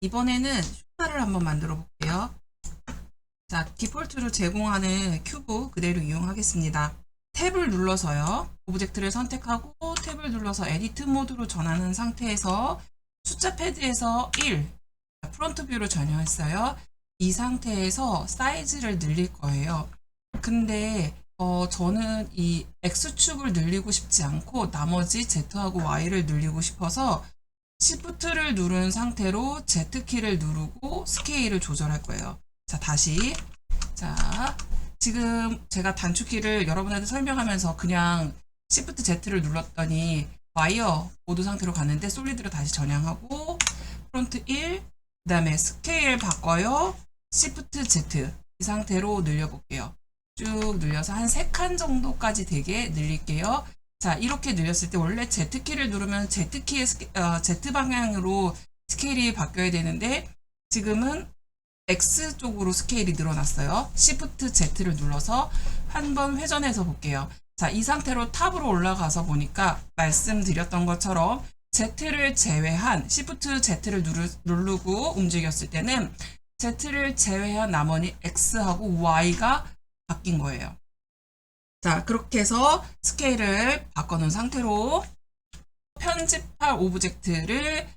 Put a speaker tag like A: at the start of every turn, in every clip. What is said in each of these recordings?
A: 이번에는 슈파를 한번 만들어 볼게요. 자, 디폴트로 제공하는 큐브 그대로 이용하겠습니다. 탭을 눌러서요. 오브젝트를 선택하고 탭을 눌러서 에디트 모드로 전환한 상태에서 숫자 패드에서 1, 프론트 뷰로 전환했어요. 이 상태에서 사이즈를 늘릴 거예요. 근데 저는 이 X축을 늘리고 싶지 않고 나머지 Z하고 Y를 늘리고 싶어서 Shift를 누른 상태로 Z키를 누르고 스케일을 조절할 거예요. 자, 다시. 자, 지금 제가 단축키를 여러분한테 설명하면서 그냥 Shift Z를 눌렀더니 와이어 모드 상태로 갔는데 솔리드로 다시 전향하고 프론트 1, 그 다음에 스케일 바꿔요. Shift Z 이 상태로 늘려볼게요. 쭉 늘려서 한 3칸 정도까지 되게 늘릴게요. 자, 이렇게 늘렸을 때 원래 Z키를 누르면 Z키의 Z방향으로 스케일이 바뀌어야 되는데 지금은 X쪽으로 스케일이 늘어났어요. Shift Z를 눌러서 한번 회전해서 볼게요. 자, 이 상태로 탑으로 올라가서 보니까 말씀드렸던 것처럼 Z를 제외한 Shift Z를 누르고 움직였을 때는 Z를 제외한 나머지 X하고 Y가 바뀐 거예요. 자, 그렇게 해서 스케일을 바꿔놓은 상태로 편집할 오브젝트를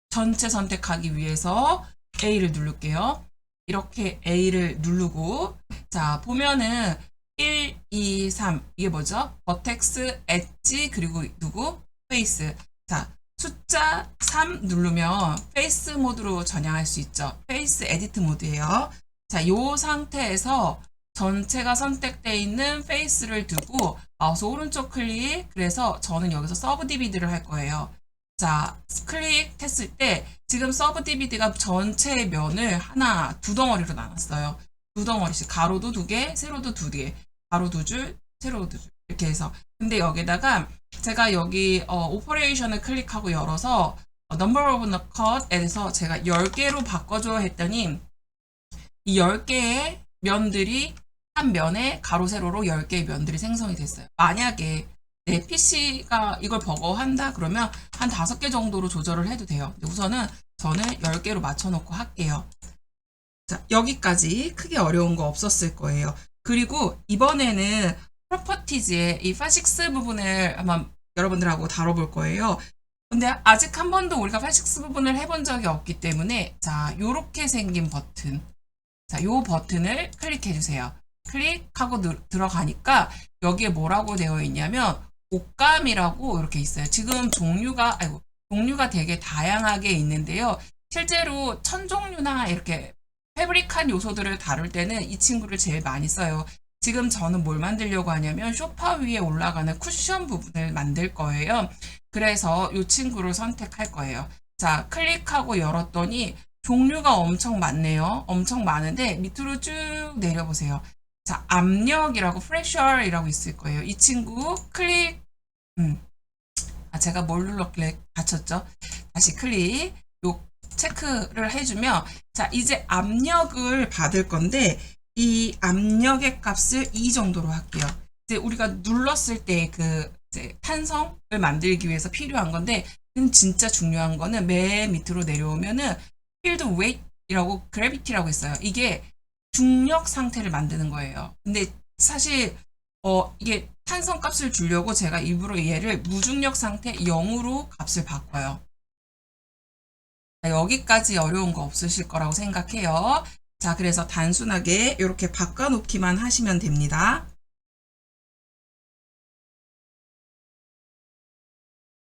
A: 전체 선택하기 위해서 A를 누를게요. 이렇게 A를 누르고 자, 보면은 1, 2, 3 이게 뭐죠? 버텍스, 엣지, 그리고 누구? 페이스. 자, 숫자 3 누르면 페이스 모드로 전향할 수 있죠. 페이스 에디트 모드예요. 자, 이 상태에서 전체가 선택되어 있는 페이스를 두고 마우스 오른쪽 클릭, 그래서 저는 여기서 서브 디비드를 할 거예요. 자, 클릭했을 때 지금 서브 디비드가 전체 면을 하나, 두 덩어리로 나눴어요. 두 덩어리씩, 가로도 2개, 세로도 2개, 가로 2줄, 세로 2줄 이렇게 해서. 근데 여기다가 제가 여기 오퍼레이션을 클릭하고 열어서 number of the cut에서 제가 10개로 바꿔줘 했더니 이 10개의 면들이 한 면에 가로 세로로 10개의 면들이 생성이 됐어요. 만약에 내 PC가 이걸 버거한다 그러면 한 5개 정도로 조절을 해도 돼요. 우선은 저는 10개로 맞춰놓고 할게요. 자, 여기까지 크게 어려운 거 없었을 거예요. 그리고 이번에는 프로퍼티즈의 이 파식스 부분을 한번 여러분들하고 다뤄볼 거예요. 근데 아직 한 번도 우리가 파식스 부분을 해본 적이 없기 때문에 자, 요렇게 생긴 버튼. 자, 요 버튼을 클릭해 주세요. 클릭하고 들어가니까 여기에 뭐라고 되어 있냐면 옷감이라고 이렇게 있어요. 지금 종류가 되게 다양하게 있는데요. 실제로 천종류나 이렇게 패브릭한 요소들을 다룰 때는 이 친구를 제일 많이 써요. 지금 저는 뭘 만들려고 하냐면 소파 위에 올라가는 쿠션 부분을 만들 거예요. 그래서 이 친구를 선택할 거예요. 자, 클릭하고 열었더니 종류가 엄청 많네요. 엄청 많은데 밑으로 쭉 내려보세요. 자, 압력이라고 프레셔이라고 있을 거예요. 이 친구 클릭 제가 뭘 눌렀길래 갇혔죠? 다시 클릭 요 체크를 해주면 자, 이제 압력을 받을 건데 이 압력의 값을 2 정도로 할게요. 이제 우리가 눌렀을 때 그 탄성을 만들기 위해서 필요한 건데 진짜 중요한 거는 맨 밑으로 내려오면은 필드 웨이트이라고 그래비티라고 있어요. 이게 중력 상태를 만드는 거예요. 근데 사실 이게 탄성 값을 주려고 제가 일부러 얘를 무중력 상태 0으로 값을 바꿔요. 여기까지 어려운 거 없으실 거라고 생각해요. 자, 그래서 단순하게 이렇게 바꿔놓기만 하시면 됩니다.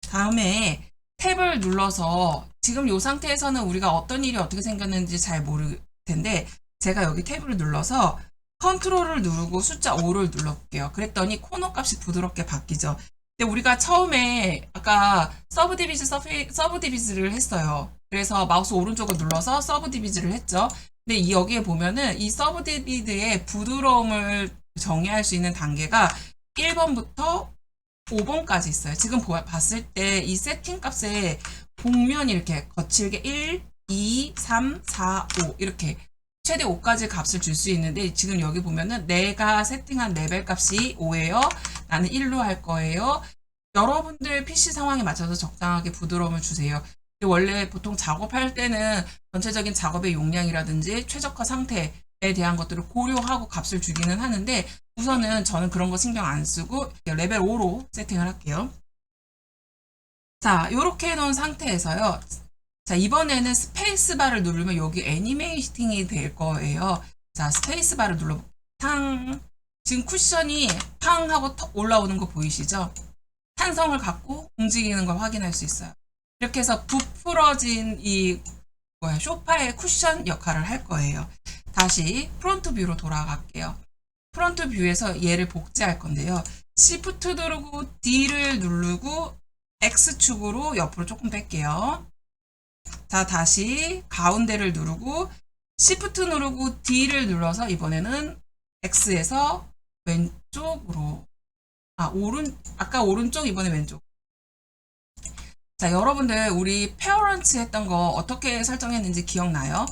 A: 다음에 탭을 눌러서 지금 이 상태에서는 우리가 어떤 일이 어떻게 생겼는지 잘 모를 텐데 제가 여기 탭을 눌러서 컨트롤을 누르고 숫자 5를 눌러볼게요. 그랬더니 코너 값이 부드럽게 바뀌죠. 근데 우리가 처음에 아까 서브 디비즈를 했어요. 그래서 마우스 오른쪽을 눌러서 서브 디비즈를 했죠. 근데 여기에 보면은 이 서브 디비드의 부드러움을 정의할 수 있는 단계가 1번부터 5번까지 있어요. 지금 봤을 때 이 세팅 값에 복면이 이렇게 거칠게 1, 2, 3, 4, 5 이렇게 최대 5까지 값을 줄 수 있는데 지금 여기 보면은 내가 세팅한 레벨 값이 5예요. 나는 1로 할 거예요. 여러분들 PC 상황에 맞춰서 적당하게 부드러움을 주세요. 원래 보통 작업할 때는 전체적인 작업의 용량이라든지 최적화 상태에 대한 것들을 고려하고 값을 주기는 하는데 우선은 저는 그런 거 신경 안 쓰고 레벨 5로 세팅을 할게요. 자, 이렇게 해놓은 상태에서요. 자, 이번에는 스페이스바를 누르면 여기 애니메이팅이 될 거예요. 자, 스페이스바를 눌러볼게요. 탕. 지금 쿠션이 팡 하고 턱 올라오는 거 보이시죠? 탄성을 갖고 움직이는 걸 확인할 수 있어요. 이렇게 해서 부풀어진 이 소파의 쿠션 역할을 할 거예요. 다시 프론트 뷰로 돌아갈게요. 프론트 뷰에서 얘를 복제할 건데요. Shift 누르고 D를 누르고 X축으로 옆으로 조금 뺄게요. 자, 다시 가운데를 누르고 Shift 누르고 D를 눌러서 이번에는 X에서 왼쪽으로 아까 오른쪽 이번에 왼쪽. 자, 여러분들 우리 페어런츠 했던 거 어떻게 설정했는지 기억나요?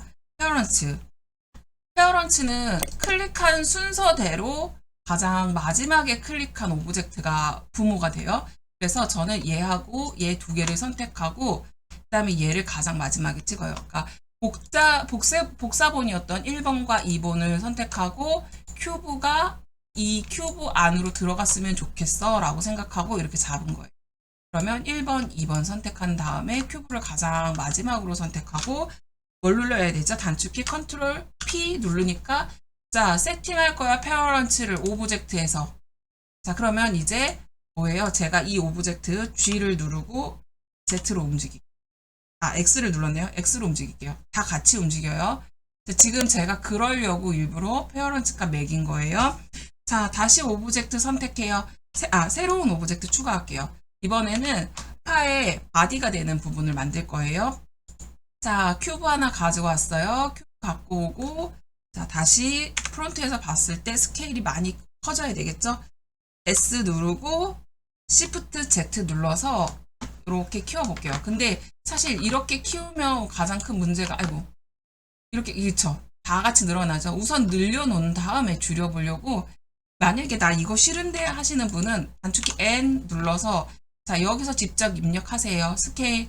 A: 페어런츠는 클릭한 순서대로 가장 마지막에 클릭한 오브젝트가 부모가 돼요. 그래서 저는 얘하고 얘 두 개를 선택하고 그 다음에 얘를 가장 마지막에 찍어요. 그러니까 복사본이었던 1번과 2번을 선택하고 큐브가 이 큐브 안으로 들어갔으면 좋겠어 라고 생각하고 이렇게 잡은 거예요. 그러면 1번, 2번 선택한 다음에 큐브를 가장 마지막으로 선택하고 뭘 눌러야 되죠? 단축키 컨트롤 P 누르니까 자, 세팅할 거야. 페어런츠를 오브젝트에서. 자, 그러면 이제 뭐예요? 제가 이 오브젝트 G를 누르고 Z로 움직이고 X를 눌렀네요. X로 움직일게요. 다 같이 움직여요. 지금 제가 그러려고 일부러 페어런츠가 매긴 거예요. 자, 다시 오브젝트 선택해요. 새로운 오브젝트 추가할게요. 이번에는 파의 바디가 되는 부분을 만들 거예요. 자, 큐브 하나 가지고 왔어요. 큐브 갖고 오고, 자, 다시 프론트에서 봤을 때 스케일이 많이 커져야 되겠죠? S 누르고, Shift Z 눌러서 이렇게 키워볼게요. 근데 사실 이렇게 키우면 가장 큰 문제가, 이렇게, 그쵸? 다 같이 늘어나죠? 우선 늘려놓은 다음에 줄여보려고, 만약에 나 이거 싫은데 하시는 분은 단축키 N 눌러서, 자, 여기서 직접 입력하세요. 스케일,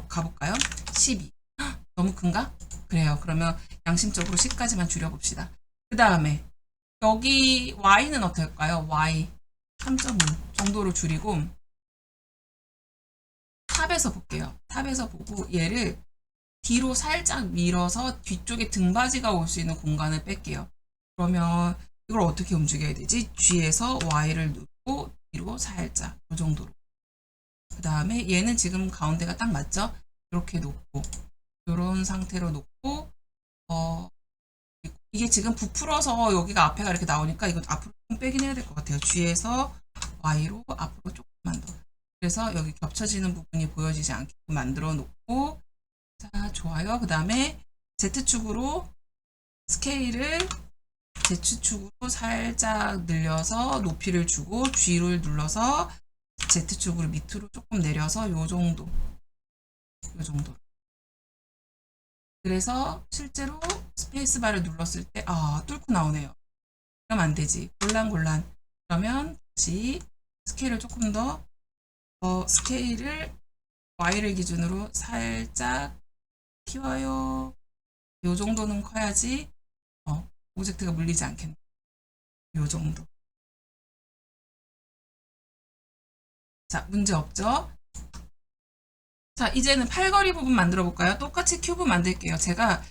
A: 가볼까요? 12. 너무 큰가? 그래요. 그러면 양심적으로 10까지만 줄여봅시다. 그 다음에 여기 Y는 어떨까요? Y 3.5 정도로 줄이고 탑에서 볼게요. 탑에서 보고 얘를 뒤로 살짝 밀어서 뒤쪽에 등받이가 올 수 있는 공간을 뺄게요. 그러면 이걸 어떻게 움직여야 되지? G에서 Y를 누르고 뒤로 살짝 이 정도로. 그 다음에 얘는 지금 가운데가 딱 맞죠? 이렇게 놓고 이런 상태로 놓고 이게 지금 부풀어서 여기가 앞에가 이렇게 나오니까 이거 앞으로 좀 빼긴 해야 될 것 같아요. G에서 Y로 앞으로 조금만 더. 그래서 여기 겹쳐지는 부분이 보여지지 않게끔 만들어 놓고 자, 좋아요. 그 다음에 Z축으로 스케일을 Z축으로 살짝 늘려서 높이를 주고 G를 눌러서 Z축으로 밑으로 조금 내려서 요 정도. 그래서 실제로 스페이스바를 눌렀을 때 뚫고 나오네요. 그럼 안 되지. 곤란곤란. 그러면 다시 스케일을 조금 더 스케일을 Y를 기준으로 살짝 키워요. 요 정도는 커야지 오브젝트가 물리지 않겠네. 요 정도. 자, 문제 없죠? 자, 이제는 팔걸이 부분 만들어 볼까요? 똑같이 큐브 만들게요. 제가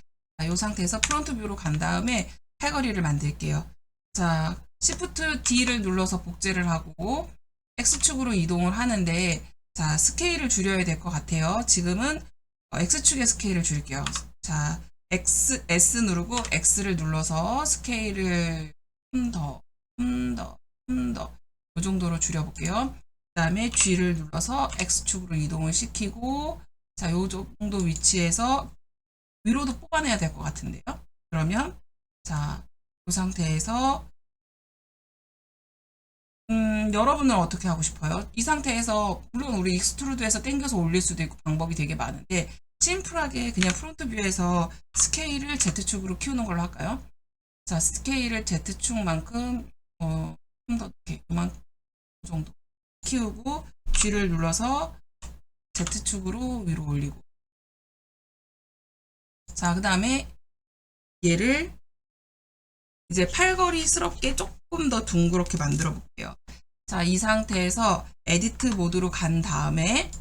A: 이 상태에서 프론트 뷰로 간 다음에 팔걸이를 만들게요. 자, Shift D를 눌러서 복제를 하고 X축으로 이동을 하는데 자, 스케일을 줄여야 될 것 같아요. 지금은 X축의 스케일을 줄게요. 자, S 누르고 X를 눌러서 스케일을 좀 더, 이 정도로 줄여볼게요. 그 다음에 G를 눌러서 X축으로 이동을 시키고 자, 요 정도 위치에서 위로도 뽑아내야 될 것 같은데요. 그러면 자, 이 상태에서 여러분은 어떻게 하고 싶어요? 이 상태에서 물론 우리 익스트루드에서 당겨서 올릴 수도 있고 방법이 되게 많은데 심플하게 그냥 프론트 뷰에서 스케일을 Z축으로 키우는 걸로 할까요? 자, 스케일을 Z축만큼 좀 더 이렇게 이만큼 정도 키우고 G를 눌러서 Z축으로 위로 올리고. 자, 그 다음에 얘를 이제 팔걸이스럽게 조금 더 둥그렇게 만들어 볼게요. 자, 이 상태에서 에디트 모드로 간 다음에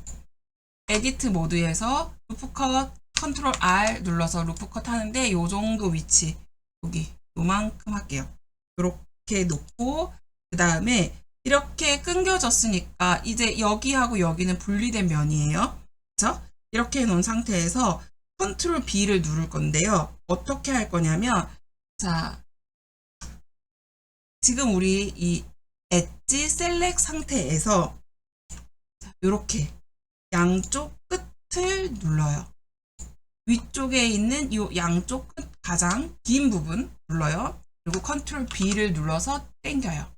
A: 에디트 모드에서 루프컷 컨트롤 R 눌러서 루프컷 하는데 요 정도 위치 여기 요만큼 할게요. 이렇게 놓고 그 다음에 이렇게 끊겨졌으니까 이제 여기하고 여기는 분리된 면이에요. 그렇죠? 이렇게 해놓은 상태에서 컨트롤 B를 누를 건데요. 어떻게 할 거냐면 자 지금 우리 이 엣지 셀렉 상태에서 이렇게 양쪽 끝을 눌러요. 위쪽에 있는 이 양쪽 끝 가장 긴 부분 눌러요. 그리고 컨트롤 B를 눌러서 당겨요.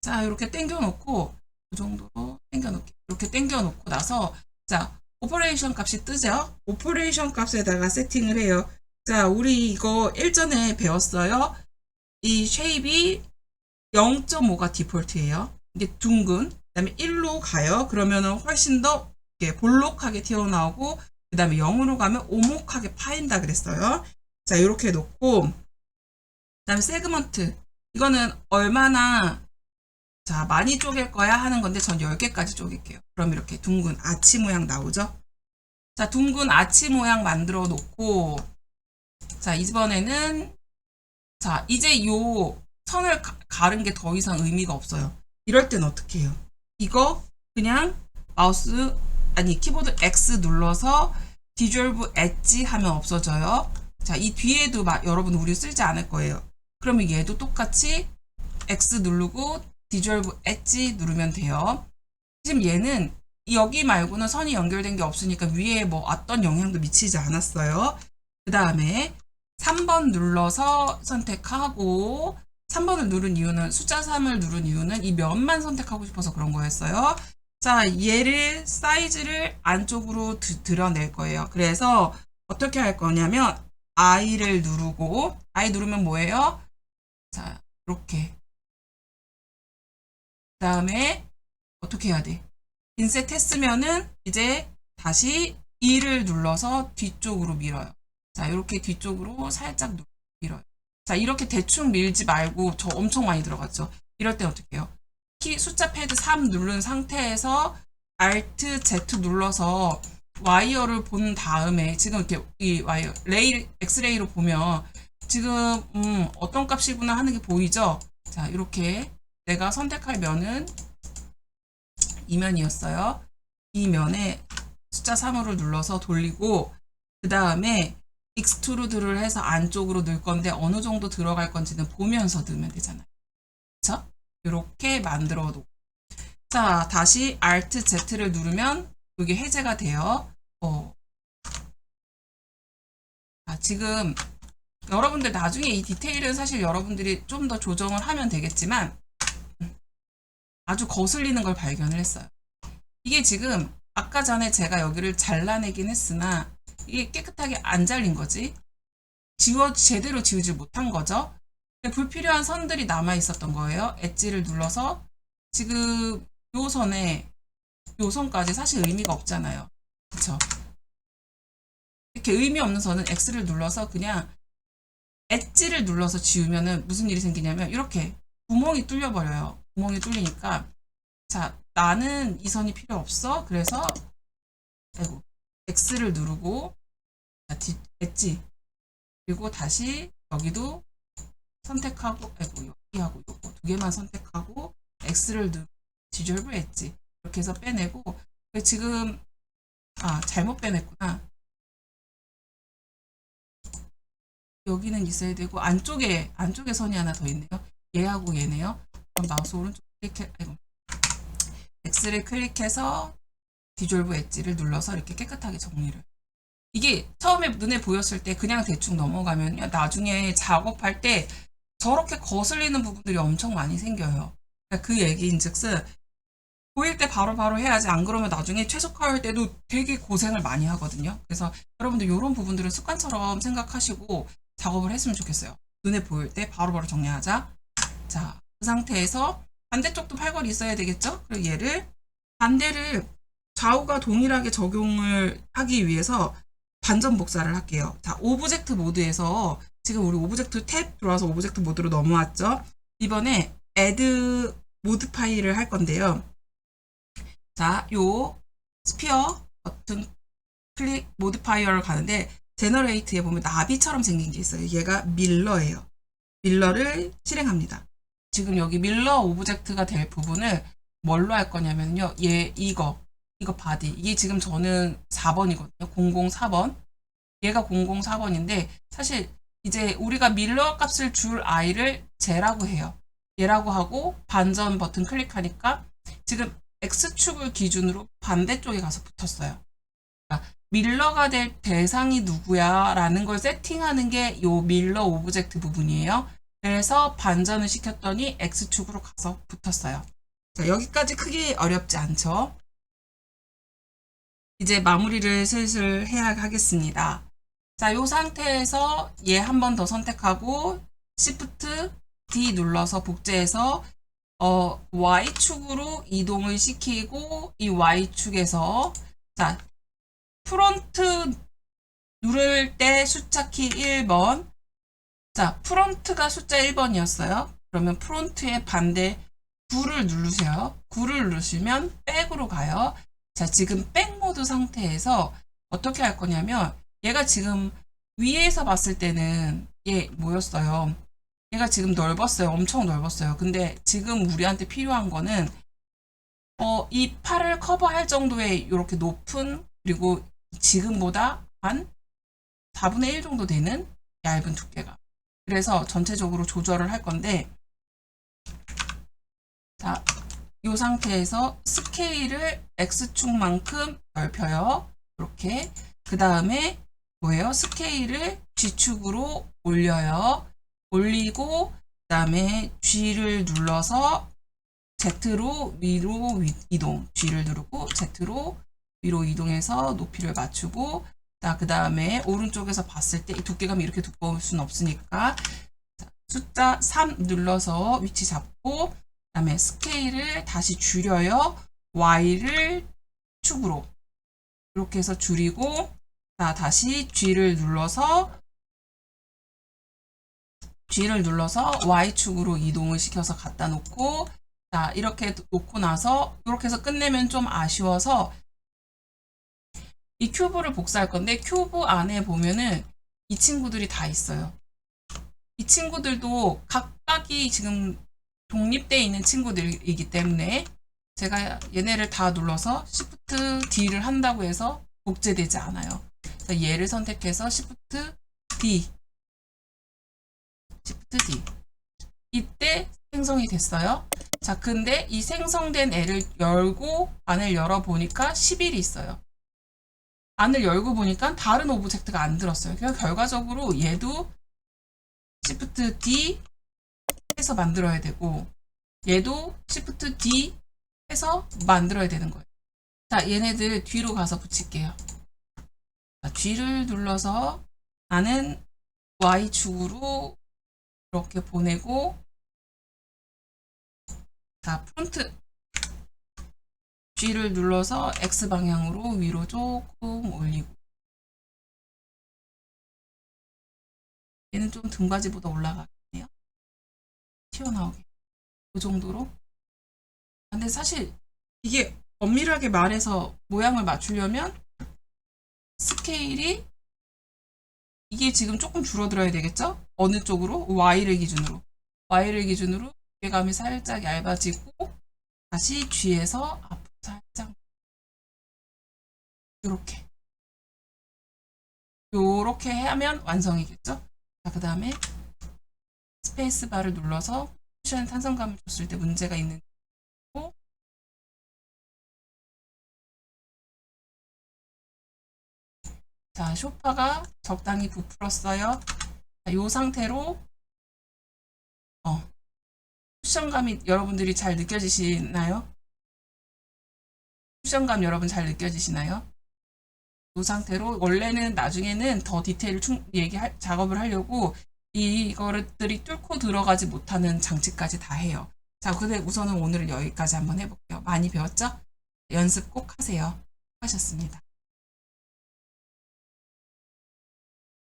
A: 자, 이렇게 당겨 놓고 이 정도로 당겨 놓게. 이렇게 당겨 놓고 나서 자, 오퍼레이션 값이 뜨죠? 오퍼레이션 값에다가 세팅을 해요. 자, 우리 이거 일전에 배웠어요. 이 쉐입이 0.5가 디폴트예요. 이게 둥근. 그다음에 1로 가요. 그러면은 훨씬 더 이렇게 볼록하게 튀어나오고 그다음에 0으로 가면 오목하게 파인다 그랬어요. 자, 이렇게 놓고 그다음에 세그먼트. 이거는 얼마나 자, 많이 쪼갤 거야 하는 건데 전 10개까지 쪼갤게요. 그럼 이렇게 둥근 아치 모양 나오죠? 자, 둥근 아치 모양 만들어 놓고 자, 이번에는 자, 이제 요 선을 가른 게 더 이상 의미가 없어요. 이럴 땐 어떻게 해요? 이거 그냥 마우스 아니 키보드 X 눌러서 디졸브 엣지 하면 없어져요. 자, 이 뒤에도 여러분 우리 쓰지 않을 거예요. 그러면 얘도 똑같이 X 누르고 디졸브 엣지 누르면 돼요. 지금 얘는 여기 말고는 선이 연결된 게 없으니까 위에 뭐 어떤 영향도 미치지 않았어요. 그 다음에 3번 눌러서 선택하고 3번을 누른 이유는 숫자 3을 누른 이유는 이 면만 선택하고 싶어서 그런 거였어요. 자, 얘를 사이즈를 안쪽으로 드러낼 거예요. 그래서 어떻게 할 거냐면 I를 누르고 I 누르면 뭐예요? 자, 이렇게 그 다음에 어떻게 해야 돼? 인셋 했으면은 이제 다시 E를 눌러서 뒤쪽으로 밀어요. 자, 이렇게 뒤쪽으로 살짝 밀어요. 자, 이렇게 대충 밀지 말고 저 엄청 많이 들어갔죠. 이럴 때 어떻게 해요? 숫자 패드 3 누른 상태에서 Alt Z 눌러서 와이어를 본 다음에 지금 이렇게 이 와이어 엑스레이로 보면 지금 어떤 값이구나 하는 게 보이죠? 자, 이렇게 내가 선택할 면은 이 면이었어요. 이 면에 숫자 3으로 눌러서 돌리고 그 다음에 익스트루드를 해서 안쪽으로 넣을 건데 어느 정도 들어갈 건지는 보면서 넣으면 되잖아요. 그쵸? 이렇게 만들어 놓고 자, 다시 Alt Z를 누르면 여기 해제가 돼요. 지금 여러분들 나중에 이 디테일은 사실 여러분들이 좀 더 조정을 하면 되겠지만 아주 거슬리는 걸 발견을 했어요. 이게 지금 아까 전에 제가 여기를 잘라내긴 했으나 이게 깨끗하게 안 잘린 거지. 제대로 지우지 못한 거죠. 불필요한 선들이 남아 있었던 거예요. 엣지를 눌러서 지금 요 선에 요 선까지 사실 의미가 없잖아요. 그쵸? 이렇게 의미 없는 선은 X를 눌러서 그냥 엣지를 눌러서 지우면은 무슨 일이 생기냐면 이렇게 구멍이 뚫려 버려요. 구멍이 뚫리니까 자, 나는 이 선이 필요 없어. 그래서 아이고, X를 누르고 엣지 그리고 다시 여기도 선택하고 아이고 여기하고 요거 두 개만 선택하고 X를 누르고 디졸브 엣지 이렇게 해서 빼내고 지금 잘못 빼냈구나. 여기는 있어야 되고 안쪽에 선이 하나 더 있네요. 얘하고 얘네요. 그럼 마우스 오른쪽 X를 클릭해서 디졸브 엣지를 눌러서 이렇게 깨끗하게 정리를. 이게 처음에 눈에 보였을 때 그냥 대충 넘어가면 나중에 작업할 때 저렇게 거슬리는 부분들이 엄청 많이 생겨요. 그러니까 그 얘기인즉슨 보일 때 바로바로 해야지 안 그러면 나중에 최적화할 때도 되게 고생을 많이 하거든요. 그래서 여러분들 이런 부분들은 습관처럼 생각하시고 작업을 했으면 좋겠어요. 눈에 보일 때 바로바로 정리하자. 자, 그 상태에서 반대쪽도 팔걸이 있어야 되겠죠? 그리고 얘를 반대를 좌우가 동일하게 적용을 하기 위해서 반전 복사를 할게요. 자, 오브젝트 모드에서 지금 우리 오브젝트 탭 들어와서 오브젝트 모드로 넘어왔죠. 이번에 add 모드 파일을 할 건데요. 자, 요 스피어 버튼 클릭 모드파이어를 가는데 제너레이트에 보면 나비처럼 생긴 게 있어요. 얘가 밀러예요. 밀러를 실행합니다. 지금 여기 밀러 오브젝트가 될 부분을 뭘로 할 거냐면요. 이거 바디. 이게 지금 저는 4번이거든요. 004번. 얘가 004번인데 사실 이제 우리가 밀러 값을 줄 아이를 쟤라고 해요. 얘라고 하고 반전 버튼 클릭하니까 지금 X축을 기준으로 반대쪽에 가서 붙었어요. 그러니까 밀러가 될 대상이 누구야 라는 걸 세팅하는 게 요 밀러 오브젝트 부분이에요. 그래서 반전을 시켰더니 X축으로 가서 붙었어요. 자, 여기까지 크게 어렵지 않죠? 이제 마무리를 슬슬 해야 하겠습니다. 자, 요 상태에서 얘 한 번 더 선택하고 Shift D 눌러서 복제해서 Y축으로 이동을 시키고 이 Y축에서 자, 프론트 누를 때 숫자 키 1번. 자, 프론트가 숫자 1번이었어요. 그러면 프론트의 반대 9를 누르세요. 9를 누르시면 백으로 가요. 자, 지금 백 모드 상태에서 어떻게 할 거냐면 얘가 지금 위에서 봤을 때는 얘 뭐였어요? 얘가 지금 넓었어요. 엄청 넓었어요. 근데 지금 우리한테 필요한 거는 이 팔을 커버할 정도의 이렇게 높은 그리고 지금보다 한 4분의 1 정도 되는 얇은 두께가. 그래서 전체적으로 조절을 할 건데 자, 이 상태에서 스케일을 X축만큼 넓혀요. 이렇게. 그 다음에 뭐예요? 스케일을 G축으로 올려요. 올리고 그 다음에 G를 눌러서 Z로 위로 이동. G를 누르고 Z로 위로 이동해서 높이를 맞추고 자, 그 다음에 오른쪽에서 봤을 때 이 두께감이 이렇게 두꺼울 수는 없으니까 자, 숫자 3 눌러서 위치 잡고 그 다음에 스케일을 다시 줄여요. Y를 축으로 이렇게 해서 줄이고 자, 다시 G를 눌러서 Y축으로 이동을 시켜서 갖다 놓고 자, 이렇게 놓고 나서 이렇게 해서 끝내면 좀 아쉬워서 이 큐브를 복사할 건데 큐브 안에 보면은 이 친구들이 다 있어요. 이 친구들도 각각이 지금 독립되어 있는 친구들이기 때문에 제가 얘네를 다 눌러서 Shift D를 한다고 해서 복제되지 않아요. 그래서 얘를 선택해서 Shift D 이때 생성이 됐어요. 자, 근데 이 생성된 애를 열고 안을 열어보니까 11이 있어요. 안을 열고 보니까 다른 오브젝트가 안 들었어요. 그래서 결과적으로 얘도 Shift D 해서 만들어야 되고 얘도 Shift D 해서 만들어야 되는 거예요. 자, 얘네들 뒤로 가서 붙일게요. 자, G를 눌러서 나는 Y축으로 이렇게 보내고 자, 프론트 G를 눌러서 X방향으로 위로 조금 올리고 얘는 좀 등받이보다 올라가겠네요. 튀어나오게 그 정도로. 근데 사실 이게 엄밀하게 말해서 모양을 맞추려면 스케일이 이게 지금 조금 줄어들어야 되겠죠? 어느 쪽으로? Y를 기준으로 무게감이 살짝 얇아지고 다시 G에서 앞으로 살짝 요렇게 하면 완성이겠죠? 자, 그 다음에 스페이스 바를 눌러서 쿠션 탄성감을 줬을 때 문제가 있는 거 자, 소파가 적당히 부풀었어요. 자, 요 상태로 쿠션감이 여러분들이 잘 느껴지시나요? 쿠션감 여러분 잘 느껴지시나요? 이 상태로 원래는 나중에는 더 디테일 작업을 하려고 이거들이 뚫고 들어가지 못하는 장치까지 다 해요. 자, 근데 우선은 오늘은 여기까지 한번 해볼게요. 많이 배웠죠? 연습 꼭 하세요. 하셨습니다.